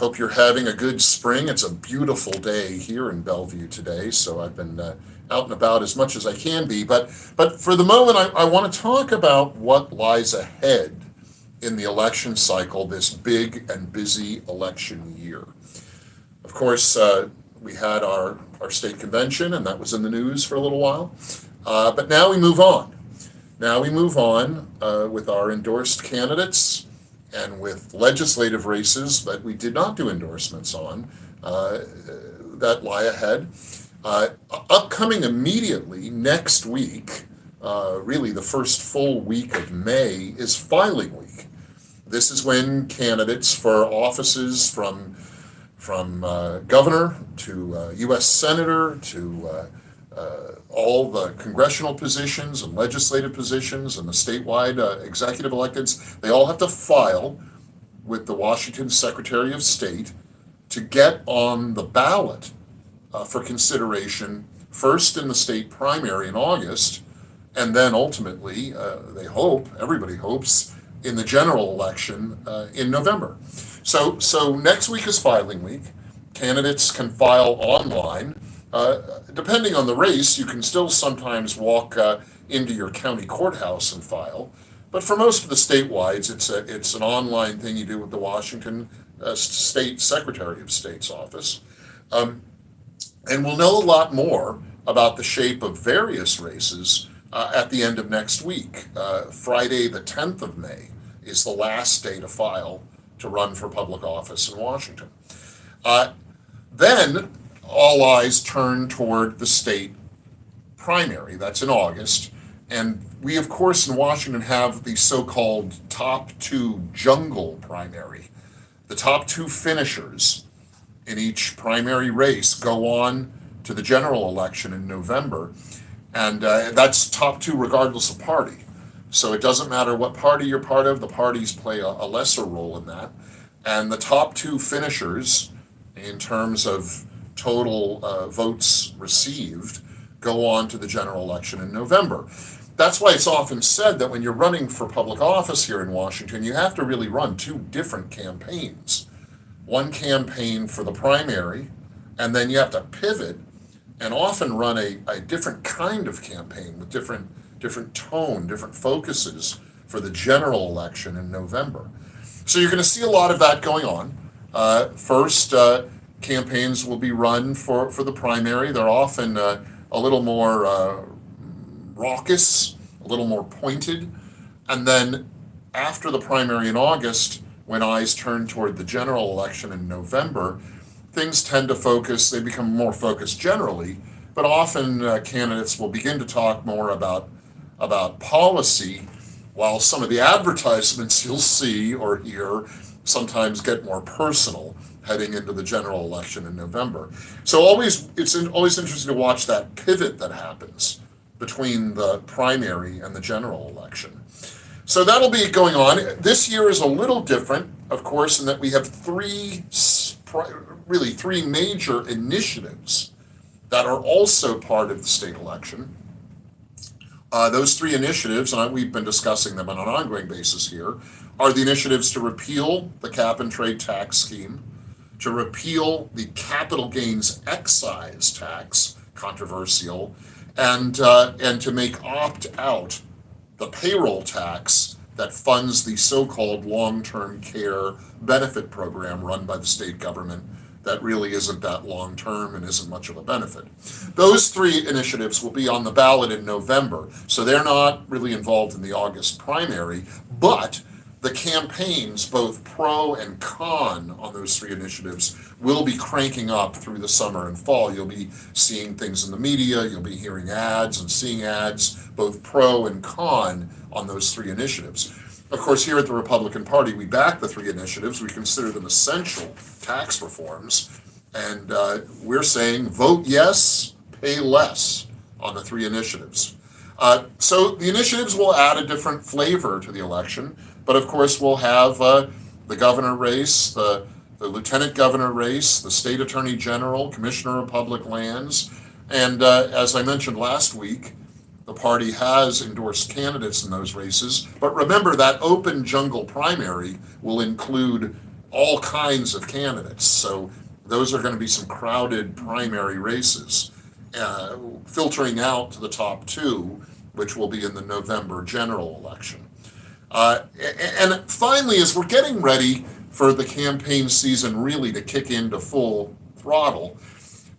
Hope you're having a good spring. It's a beautiful day here in Bellevue today, so I've been out and about as much as I can be. But for the moment, I want to talk about what lies ahead in the election cycle, this big and busy election year. Of course, we had our state convention, and that was in the news for a little while. But now we move on. Now we move on with our endorsed candidates and with legislative races that we did not do endorsements on that lie ahead. Upcoming immediately next week, really the first full week of May, is filing week. This is when candidates for offices from governor to U.S. senator to all the congressional positions and legislative positions and the statewide executive electeds, they all have to file with the Washington Secretary of State to get on the ballot for consideration, first in the state primary in August, and then ultimately, everybody hopes, in the general election in November. So next week is filing week. Candidates can file online. Depending on the race, you can still sometimes walk into your county courthouse and file. But for most of the statewide, it's an online thing you do with the Washington State Secretary of State's office. And we'll know a lot more about the shape of various races at the end of next week. Friday, the 10th of May, is the last day to file to run for public office in Washington. Then all eyes turn toward the state primary. That's in August. And we, of course, in Washington have the so-called top two jungle primary. The top two finishers in each primary race go on to the general election in November. And that's top two regardless of party. So it doesn't matter what party you're part of, the parties play a lesser role in that. And the top two finishers, in terms of total votes received, go on to the general election in November. That's why it's often said that when you're running for public office here in Washington, you have to really run two different campaigns. One campaign for the primary, and then you have to pivot and often run a different kind of campaign with different tone, different focuses for the general election in November. So you're going to see a lot of that going on. First, campaigns will be run for the primary. They're often a little more raucous, a little more pointed. And then after the primary in August, when eyes turn toward the general election in November, things tend to focus, they become more focused generally, but often candidates will begin to talk more about policy, while some of the advertisements you'll see or hear sometimes get more personal heading into the general election in November. So it's always interesting to watch that pivot that happens between the primary and the general election. So that'll be going on. This year is a little different, of course, in that we have three major initiatives that are also part of the state election. Those three initiatives, and we've been discussing them on an ongoing basis here, are the initiatives to repeal the cap and trade tax scheme, to repeal the capital gains excise tax, controversial, and to make opt-out the payroll tax that funds the so-called long-term care benefit program run by the state government that really isn't that long-term and isn't much of a benefit. Those three initiatives will be on the ballot in November, so they're not really involved in the August primary, but the campaigns, both pro and con on those three initiatives, will be cranking up through the summer and fall. You'll be seeing things in the media, you'll be hearing ads and seeing ads, both pro and con, on those three initiatives. Of course, here at the Republican Party, we back the three initiatives. We consider them essential tax reforms. And we're saying vote yes, pay less on the three initiatives. So the initiatives will add a different flavor to the election. But of course, we'll have the governor race, the lieutenant governor race, the state attorney general, commissioner of public lands. And as I mentioned last week, the party has endorsed candidates in those races. But remember, that open jungle primary will include all kinds of candidates. So those are going to be some crowded primary races, filtering out to the top two, which will be in the November general election. And finally, as we're getting ready for the campaign season really to kick into full throttle,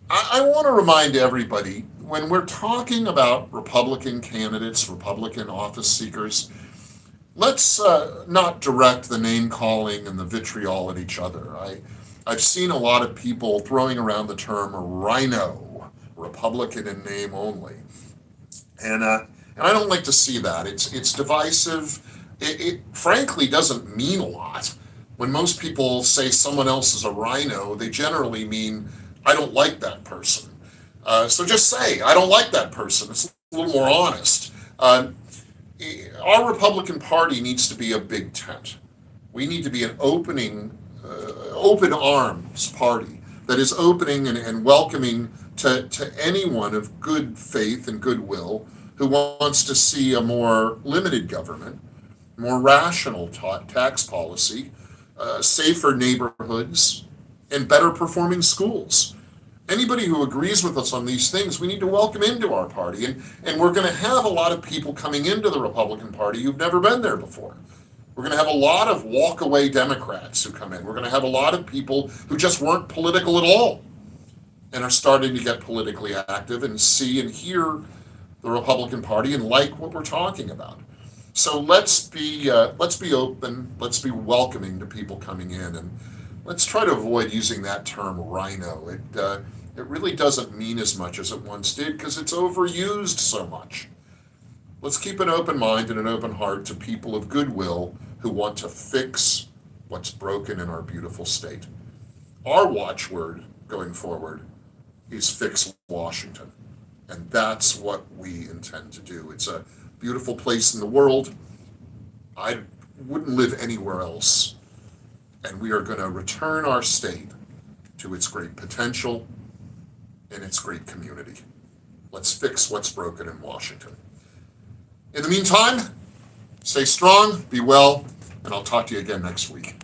I want to remind everybody when we're talking about Republican candidates, Republican office seekers, let's not direct the name calling and the vitriol at each other. I've seen a lot of people throwing around the term rhino, Republican in name only. And I don't like to see that. It's divisive. It frankly doesn't mean a lot. When most people say someone else is a rhino, they generally mean, I don't like that person. So just say, I don't like that person. It's a little more honest. Our Republican Party needs to be a big tent. We need to be an open arms party that is opening and welcoming to anyone of good faith and goodwill who wants to see a more limited government, more rational tax policy, safer neighborhoods, and better performing schools. Anybody who agrees with us on these things, we need to welcome into our party. And we're going to have a lot of people coming into the Republican Party who've never been there before. We're going to have a lot of walk-away Democrats who come in. We're going to have a lot of people who just weren't political at all and are starting to get politically active and see and hear the Republican Party and like what we're talking about. So let's be open, let's be welcoming to people coming in, and let's try to avoid using that term rhino. It really doesn't mean as much as it once did because it's overused so much. Let's keep an open mind and an open heart to people of goodwill who want to fix what's broken in our beautiful state. Our watchword going forward is Fix Washington. And that's what we intend to do. It's a beautiful place in the world. I wouldn't live anywhere else. And we are going to return our state to its great potential and its great community. Let's fix what's broken in Washington. In the meantime, stay strong, be well, and I'll talk to you again next week.